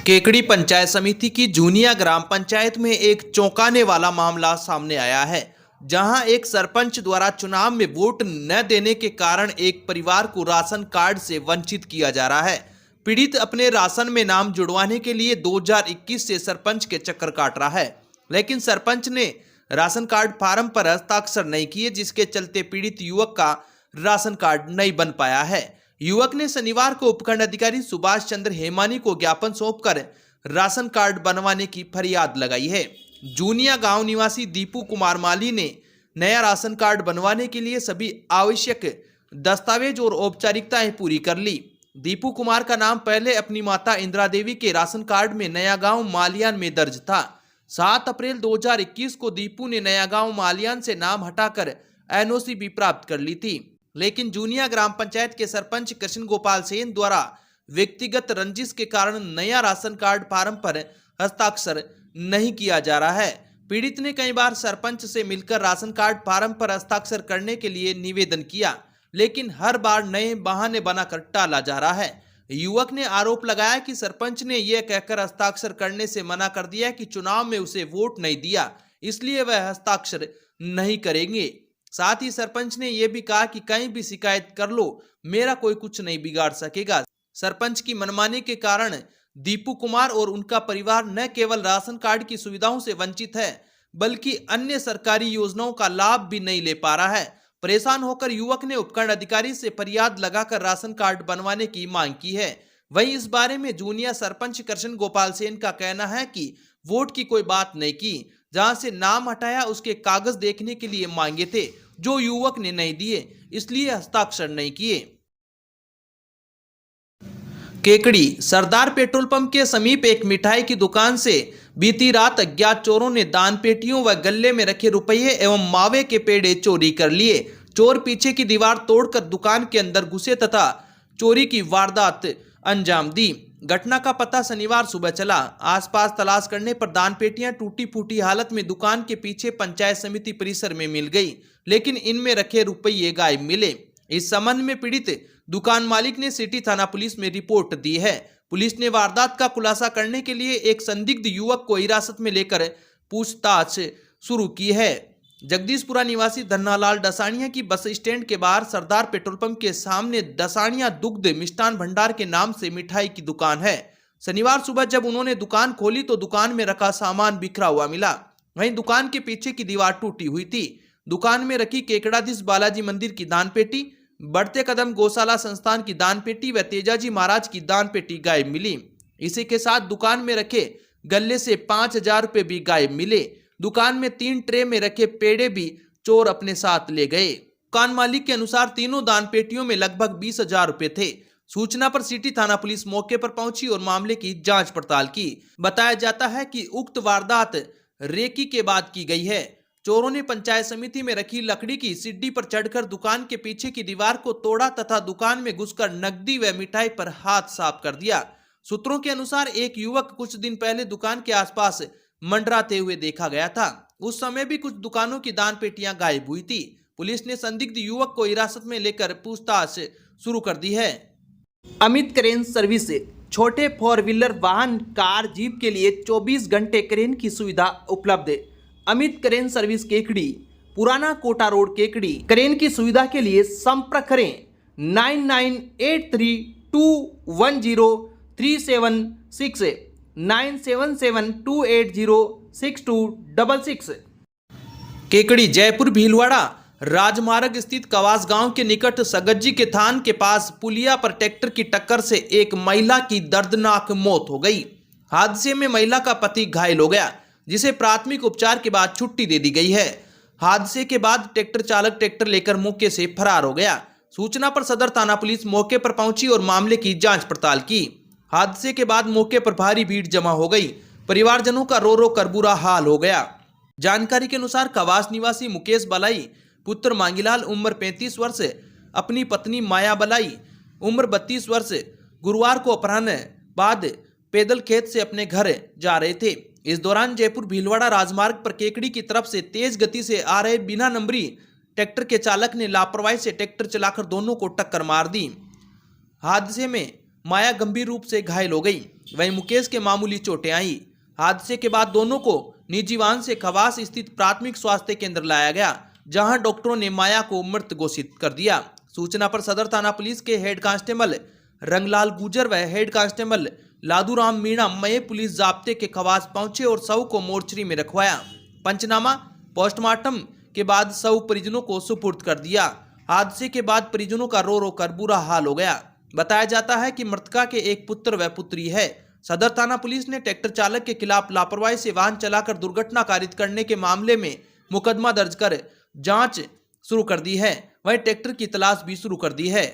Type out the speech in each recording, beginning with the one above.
केकड़ी पंचायत समिति की जूनिया ग्राम पंचायत में एक चौंकाने वाला मामला सामने आया है, जहां एक सरपंच द्वारा चुनाव में वोट न देने के कारण एक परिवार को राशन कार्ड से वंचित किया जा रहा है। पीड़ित अपने राशन में नाम जुड़वाने के लिए 2021 से सरपंच के चक्कर काट रहा है, लेकिन सरपंच ने राशन कार्ड फार्म पर हस्ताक्षर नहीं किए, जिसके चलते पीड़ित युवक का राशन कार्ड नहीं बन पाया है। युवक ने शनिवार को उपखंड अधिकारी सुभाष चंद्र हेमानी को ज्ञापन सौंपकर राशन कार्ड बनवाने की फरियाद लगाई है। जूनिया गांव निवासी दीपू कुमार माली ने नया राशन कार्ड बनवाने के लिए सभी आवश्यक दस्तावेज और औपचारिकताएं पूरी कर ली। दीपू कुमार का नाम पहले अपनी माता इंदिरा देवी के राशन कार्ड में नया गांव मालियान में दर्ज था। 7 अप्रैल 2021 को दीपू ने नया गांव मालियान से नाम हटाकर एनओसी भी प्राप्त कर ली थी, लेकिन जूनिया ग्राम पंचायत के सरपंच कृष्ण गोपाल सेन द्वारा व्यक्तिगत रंजिश के कारण नया राशन कार्ड फार्म पर हस्ताक्षर नहीं किया जा रहा है। पीड़ित ने कई बार सरपंच से मिलकर राशन कार्ड फार्म पर हस्ताक्षर करने के लिए निवेदन किया, लेकिन हर बार नए बहाने बनाकर टाला जा रहा है। युवक ने आरोप लगाया कि सरपंच ने यह कहकर हस्ताक्षर करने से मना कर दिया कि चुनाव में उसे वोट नहीं दिया, इसलिए वह हस्ताक्षर नहीं करेंगे। साथ ही सरपंच ने यह भी कहा कि कहीं भी शिकायत कर लो, मेरा कोई कुछ नहीं बिगाड़ सकेगा। सरपंच की मनमानी के कारण दीपू कुमार और उनका परिवार न केवल राशन कार्ड की सुविधाओं से वंचित है, बल्कि अन्य सरकारी योजनाओं का लाभ भी नहीं ले पा रहा है। परेशान होकर युवक ने उपखंड अधिकारी से फरियाद लगाकर राशन कार्ड बनवाने की मांग की है। वहीं इस बारे में जूनिया सरपंच कृष्ण गोपाल सेन का कहना है कि वोट की कोई बात नहीं की, जहां से नाम हटाया उसके कागज देखने के लिए मांगे थे, जो युवक ने नहीं दिए, इसलिए हस्ताक्षर नहीं किए। केकड़ी सरदार पेट्रोल पंप के समीप एक मिठाई की दुकान से बीती रात अज्ञात चोरों ने दान पेटियों व गल्ले में रखे रुपये एवं मावे के पेड़े चोरी कर लिए। चोर पीछे की दीवार तोड़कर दुकान के अंदर घुसे तथा चोरी की वारदात अंजाम दी। घटना का पता शनिवार सुबह चला। आसपास तलाश करने पर दान पेटियां टूटी फूटी हालत में दुकान के पीछे पंचायत समिति परिसर में मिल गई, लेकिन इनमें रखे रुपये गायब मिले। इस संबंध में पीड़ित दुकान मालिक ने सिटी थाना पुलिस में रिपोर्ट दी है। पुलिस ने वारदात का खुलासा करने के लिए एक संदिग्ध युवक को हिरासत में लेकर पूछताछ शुरू की है। जगदीशपुरा निवासी धन्नालाल डसानिया की बस स्टैंड के बाहर सरदार पेट्रोल पंप के सामने डसानिया दुग्ध मिष्ठान भंडार के नाम से मिठाई की दुकान है। शनिवार सुबह जब उन्होंने दुकान खोली तो दुकान में रखा सामान बिखरा हुआ मिला। वहीं दुकान के पीछे की दीवार टूटी हुई थी। दुकान में रखी केकड़ाधीश बालाजी मंदिर की दान पेटी, बढ़ते कदम गौशाला संस्थान की दान पेटी व तेजाजी महाराज की दान पेटी गायब मिली। इसी के साथ दुकान में रखे गल्ले से 5000 रुपये भी गायब मिले। दुकान में 3 ट्रे में रखे पेड़े भी चोर अपने साथ ले गए। दुकान मालिक के अनुसार तीनों दान पेटियों में लगभग 20,000 रुपये थे। सूचना पर सिटी थाना पुलिस मौके पर पहुंची और मामले की जांच पड़ताल की। बताया जाता है कि उक्त वारदात रेकी के बाद की गई है। चोरों ने पंचायत समिति में रखी लकड़ी की सीढ़ी पर चढ़कर दुकान के पीछे की दीवार को तोड़ा तथा दुकान में घुसकर नकदी व मिठाई पर हाथ साफ कर दिया। सूत्रों के अनुसार एक युवक कुछ दिन पहले दुकान के आसपास मंडराते हुए देखा गया था। उस समय भी कुछ दुकानों की दान पेटियां गायब हुई थी। पुलिस ने संदिग्ध युवक को हिरासत में लेकर पूछताछ शुरू कर दी है। अमित क्रेन सर्विस छोटे 4 व्हीलर वाहन, कार, जीप के लिए 24 घंटे क्रेन की सुविधा उपलब्ध। अमित क्रेन सर्विस केकड़ी, पुराना कोटा रोड केकड़ी। क्रेन की सुविधा के लिए संपर्क करें 9983210376 9772806266। केकड़ी जयपुर भीलवाड़ा राजमार्ग स्थित कवास गांव के निकट सगज्जी के थान के पास पुलिया पर ट्रैक्टर की टक्कर से एक महिला की दर्दनाक मौत हो गई। हादसे में महिला का पति घायल हो गया, जिसे प्राथमिक उपचार के बाद छुट्टी दे दी गई है। हादसे के बाद ट्रैक्टर चालक ट्रैक्टर लेकर मौके से फरार हो गया। सूचना पर सदर थाना पुलिस मौके पर पहुंची और मामले की जांच पड़ताल की। हादसे के बाद मौके पर भारी भीड़ जमा हो गई। परिवारजनों का रो रो कर बुरा हाल हो गया। जानकारी के अनुसार कवास निवासी मुकेश बलाई पुत्र मांगीलाल उम्र 35 वर्ष, अपनी पत्नी माया बलाई उम्र 32 वर्ष गुरुवार को अपराह्न बाद पैदल खेत से अपने घर जा रहे थे। इस दौरान जयपुर भीलवाड़ा राजमार्ग पर केकड़ी की तरफ से तेज गति से आ रहे बिना नंबरी ट्रैक्टर के चालक ने लापरवाही से ट्रैक्टर चलाकर दोनों को टक्कर मार दी। हादसे में माया गंभीर रूप से घायल हो गई, वहीं मुकेश के मामूली चोटें आई। हादसे के बाद दोनों को निजी वाहन से खवास स्थित प्राथमिक स्वास्थ्य केंद्र लाया गया, जहां डॉक्टरों ने माया को मृत घोषित कर दिया। सूचना पर सदर थाना पुलिस के हेड कांस्टेबल रंगलाल गुजर व हेड कांस्टेबल लादूराम मीणा मय पुलिस जाब्ते के खवास पहुंचे और शव को मोर्चरी में रखवाया। पंचनामा पोस्टमार्टम के बाद शव परिजनों को सुपुर्द कर दिया। हादसे के बाद परिजनों का रो रो कर बुरा हाल हो गया। बताया जाता है कि मृतका के एक पुत्र व पुत्री है। सदर थाना पुलिस ने ट्रैक्टर चालक के खिलाफ लापरवाही से वाहन चलाकर दुर्घटना कारित करने के मामले में मुकदमा दर्ज कर जांच शुरू कर दी है। वहीं ट्रैक्टर की तलाश भी शुरू कर दी है।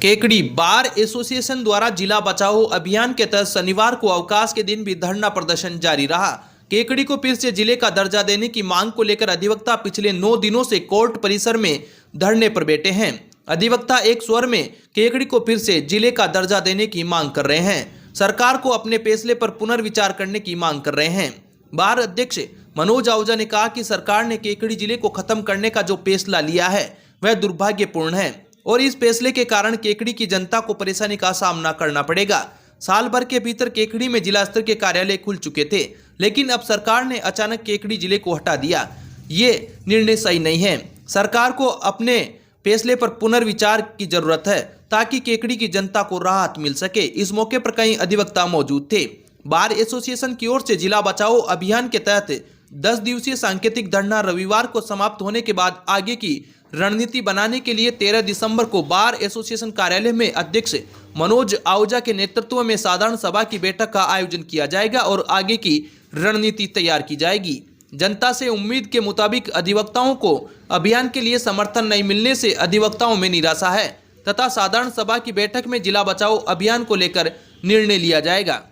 केकड़ी बार एसोसिएशन द्वारा जिला बचाओ अभियान के तहत शनिवार को अवकाश के दिन भी धरना प्रदर्शन जारी रहा। केकड़ी को फिर से जिले का दर्जा देने की मांग को लेकर अधिवक्ता पिछले 9 दिनों से कोर्ट परिसर में धरने पर बैठे हैं। अधिवक्ता एक स्वर में केकड़ी को फिर से जिले का दर्जा देने की मांग कर रहे हैं। सरकार को अपने फैसले पर पुनर्विचार करने की मांग कर रहे हैं। बार अध्यक्ष मनोज आहूजा ने कहा कि सरकार ने केकड़ी जिले को खत्म करने का जो फैसला लिया है वह दुर्भाग्यपूर्ण है और इस फैसले के कारण केकड़ी की जनता को परेशानी का सामना करना पड़ेगा। साल भर के भीतर केकड़ी में जिला स्तर के कार्यालय खुल चुके थे, लेकिन अब सरकार ने अचानक केकड़ी जिले को हटा दिया। ये निर्णय सही नहीं है। सरकार को अपने फैसले पर पुनर्विचार की जरूरत है ताकि केकड़ी की जनता को राहत मिल सके। इस मौके पर कई अधिवक्ता मौजूद थे। बार एसोसिएशन की ओर से जिला बचाओ अभियान के तहत 10 दिवसीय सांकेतिक धरना रविवार को समाप्त होने के बाद आगे की रणनीति बनाने के लिए 13 दिसंबर को बार एसोसिएशन कार्यालय में अध्यक्ष मनोज आहूजा के नेतृत्व में साधारण सभा की बैठक का आयोजन किया जाएगा और आगे की रणनीति तैयार की जाएगी। जनता से उम्मीद के मुताबिक अधिवक्ताओं को अभियान के लिए समर्थन नहीं मिलने से अधिवक्ताओं में निराशा है तथा साधारण सभा की बैठक में जिला बचाओ अभियान को लेकर निर्णय लिया जाएगा।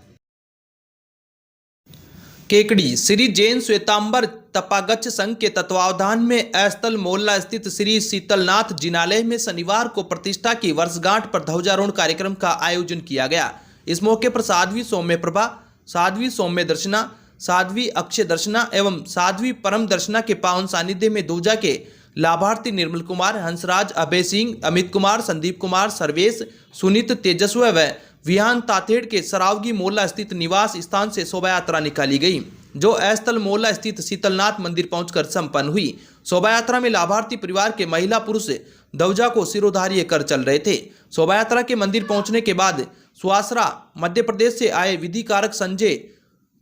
केकड़ी श्री जैन श्वेतांबर तपागच्छ संघ के तत्वावधान में स्थल मोहल्ला स्थित श्री शीतलनाथ जिनालय में शनिवार को प्रतिष्ठा की वर्षगांठ पर ध्वजारोहण कार्यक्रम का आयोजन किया गया। इस मौके पर साध्वी सौम्य प्रभा, साध्वी सौम्य दर्शना, साध्वी अक्षय दर्शना एवं साध्वी परम दर्शना के पावन सानिध्य में ध्वजा के लाभार्थी निर्मल कुमार, हंसराज, अभय सिंह, अमित कुमार, संदीप कुमार, सर्वेश, सुनीत, तेजस्व व विहान तातेड़ के सरावगी मोहल्ला स्थित निवास स्थान से शोभा यात्रा निकाली गई, जो स्थल मोहल्ला स्थित शीतलनाथ मंदिर पहुंचकर संपन्न हुई। शोभा यात्रा में लाभार्थी परिवार के महिला पुरुष ध्वजा को सिरोधार्य कर चल रहे थे। शोभा यात्रा के मंदिर पहुंचने के बाद सुआसरा मध्य प्रदेश से आए विधिकारक संजय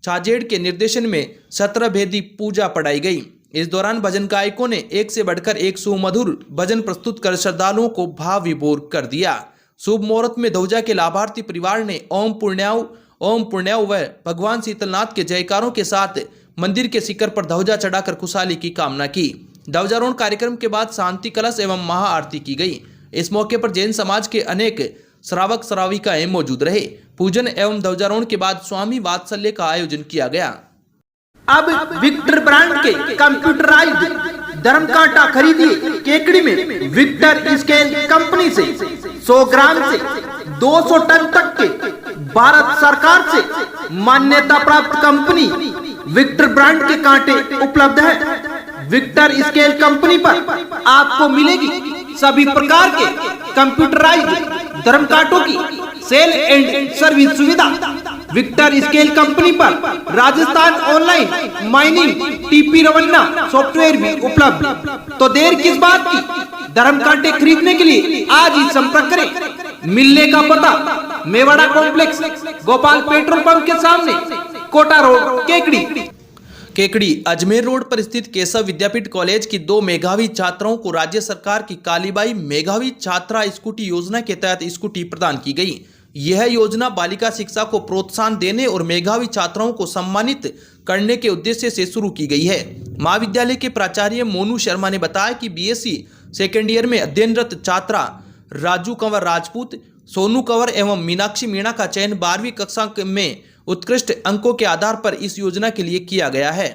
छाजेड़ के निर्देशन में 17 भेदी पूजा पढ़ाई गई। इस दौरान भजन गायकों ने एक से बढ़कर एक सुमधुर भजन प्रस्तुत कर श्रद्धालुओं को भाव विभोर कर दिया। शुभ मुहूर्त में ध्वजा के लाभार्थी परिवार ने ओम पुण्याव व भगवान शीतलनाथ के जयकारों के साथ मंदिर के शिखर पर ध्वजा चढ़ाकर खुशहाली की कामना की। ध्वजारोहण कार्यक्रम के बाद शांति कलश एवं महाआरती की गई। इस मौके पर जैन समाज के अनेक श्रावक श्राविकाएं मौजूद रहे। पूजन एवं ध्वजारोहण के बाद स्वामी वात्सल्य का आयोजन किया गया। अब विक्टर ब्रांड के कंप्यूटराइज्ड धर्म कांटा खरीदिए केकड़ी में विक्टर स्केल कंपनी से 100 ग्राम से 200 टन तक के भारत सरकार से मान्यता प्राप्त कंपनी विक्टर ब्रांड के कांटे उपलब्ध है। विक्टर स्केल कंपनी पर आपको मिलेगी सभी प्रकार के कंप्यूटराइज्ड धर्म कांटों की सेल एंड सर्विस सुविधा। विक्टर स्केल कंपनी पर Rajasthan online mining TP Revanna software भी उपलब्ध। तो देर किस बात की, धर्म कांटे खरीदने के लिए आज ही संपर्क करें। मिलने का पता Mewada complex, Gopal petrol pump के सामने, कोटा रोड, केकड़ी। केकड़ी अजमेर रोड पर स्थित केशव विद्यापीठ कॉलेज की 2 मेधावी छात्राओं को राज्य सरकार की कालीबाई मेधावी छात्रा स्कूटी योजना के तहत स्कूटी प्रदान की गई। यह योजना बालिका शिक्षा को प्रोत्साहन देने और मेधावी छात्राओं को सम्मानित करने के उद्देश्य से शुरू की गई है। महाविद्यालय के प्राचार्य मोनू शर्मा ने बताया कि बीएससी सेकेंड ईयर में अध्ययनरत छात्रा राजू कंवर राजपूत, सोनू कंवर एवं मीनाक्षी मीणा का चयन 12वीं कक्षा में उत्कृष्ट अंकों के आधार पर इस योजना के लिए किया गया है।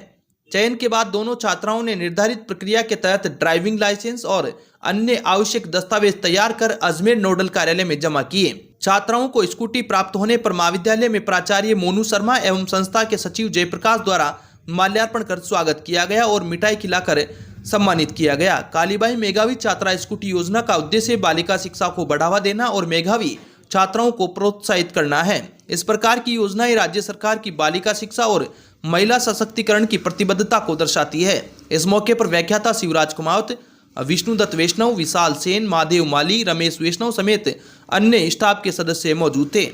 चयन के बाद दोनों छात्राओं ने निर्धारित प्रक्रिया के तहत ड्राइविंग लाइसेंस और अन्य आवश्यक दस्तावेज तैयार कर अजमेर नोडल कार्यालय में जमा किए। छात्राओं को स्कूटी प्राप्त होने पर महाविद्यालय में प्राचार्य मोनू शर्मा एवं संस्था के सचिव जयप्रकाश द्वारा माल्यार्पण कर स्वागत किया गया और मिठाई खिलाकर सम्मानित किया गया। कालीबाई मेघावी छात्रा स्कूटी योजना का उद्देश्य बालिका शिक्षा को बढ़ावा देना और मेघावी छात्राओं को प्रोत्साहित करना है। इस प्रकार की योजनाएं राज्य सरकार की बालिका शिक्षा और महिला सशक्तिकरण की प्रतिबद्धता को दर्शाती है। इस मौके पर व्याख्याता शिवराज कुमावत, विष्णुदत्त वैष्णव, विशाल सेन, महादेव माली, रमेश वैष्णव समेत अन्य स्टाफ के सदस्य मौजूद थे।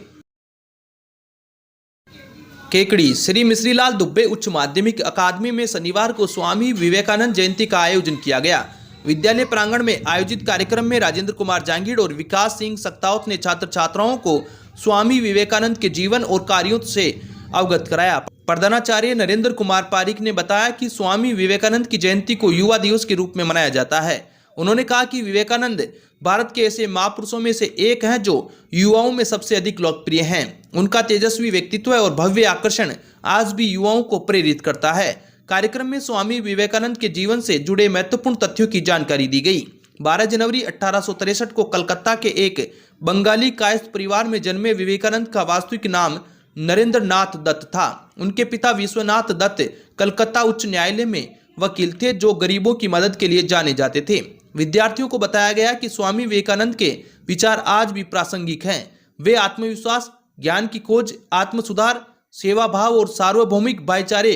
केकड़ी श्री मिश्रीलाल दुबे उच्च माध्यमिक अकादमी में शनिवार को स्वामी विवेकानंद जयंती का आयोजन किया गया। विद्यालय प्रांगण में आयोजित कार्यक्रम में राजेंद्र कुमार जांगीड़ और विकास सिंह सक्तावत ने छात्र छात्राओं को स्वामी विवेकानंद के जीवन और कार्यों से अवगत कराया। प्रधानाचार्य नरेंद्र कुमार पारिक ने बताया कि स्वामी विवेकानंद की जयंती को युवा दिवस के रूप में मनाया जाता है। उन्होंने कहा कि विवेकानंद भारत के ऐसे महापुरुषों में से एक हैं जो युवाओं में सबसे अधिक लोकप्रिय हैं। उनका तेजस्वी व्यक्तित्व और भव्य आकर्षण आज भी युवाओं को प्रेरित करता है। कार्यक्रम में स्वामी विवेकानंद के जीवन से जुड़े महत्वपूर्ण तथ्यों की जानकारी दी गई। 12 जनवरी 1863 को कलकत्ता के एक बंगाली कायस्थ परिवार में जन्मे विवेकानंद का वास्तविक नाम नरेंद्र नाथ दत्त था। उनके पिता विश्वनाथ दत्त कलकत्ता उच्च न्यायालय में वकील थे जो गरीबों की मदद के लिए जाने जाते थे। विद्यार्थियों को बताया गया कि स्वामी विवेकानंद के विचार आज भी प्रासंगिक हैं। वे आत्मविश्वास, ज्ञान की खोज, आत्म सुधार, सेवा भाव और सार्वभौमिक भाईचारे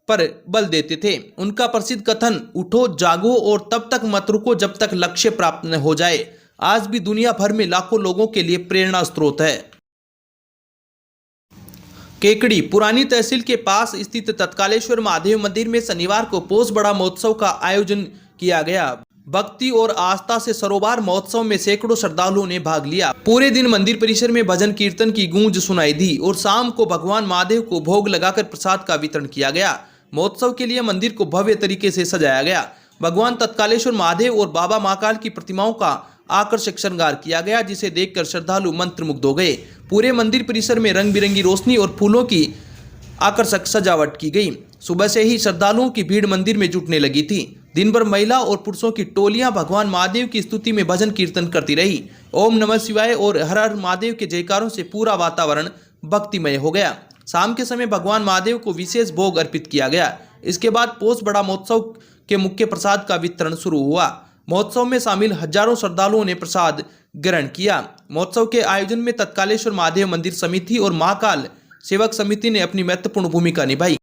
पर बल देते थे। उनका प्रसिद्ध कथन उठो जागो और तब तक मत रुको जब तक लक्ष्य प्राप्त न हो जाए आज भी दुनिया भर में लाखों लोगों के लिए प्रेरणा स्रोत है। केकड़ी पुरानी तहसील के पास स्थित तत्कालेश्वर महादेव मंदिर में शनिवार को पोष बड़ा महोत्सव का आयोजन किया गया। भक्ति और आस्था से सरोवर महोत्सव में सैकड़ों श्रद्धालुओं ने भाग लिया। पूरे दिन मंदिर परिसर में भजन कीर्तन की गूंज सुनाई दी और शाम को भगवान महादेव को भोग लगाकर प्रसाद का वितरण किया गया। महोत्सव के लिए मंदिर को भव्य तरीके से सजाया गया। भगवान तत्कालेश्वर महादेव और बाबा महाकाल की प्रतिमाओं का आकर्षक श्रृंगार किया गया, जिसे देखकर श्रद्धालु मंत्रमुग्ध हो गए। पूरे मंदिर परिसर में रंग बिरंगी रोशनी और फूलों की आकर्षक सजावट की गई। सुबह से ही श्रद्धालुओं की भीड़ मंदिर में जुटने लगी थी। दिन भर महिला और पुरुषों की टोलियां भगवान महादेव की स्तुति में भजन कीर्तन करती रही। ओम नमः शिवाय और हर हर महादेव के जयकारों से पूरा वातावरण भक्तिमय हो गया। शाम के समय भगवान महादेव को विशेष भोग अर्पित किया गया। इसके बाद पोष बड़ा महोत्सव के मुख्य प्रसाद का वितरण शुरू हुआ। महोत्सव में शामिल हजारों श्रद्धालुओं ने प्रसाद ग्रहण किया। महोत्सव के आयोजन में तत्कालेश्वर महादेव मंदिर समिति और महाकाल सेवक समिति ने अपनी महत्वपूर्ण भूमिका निभाई।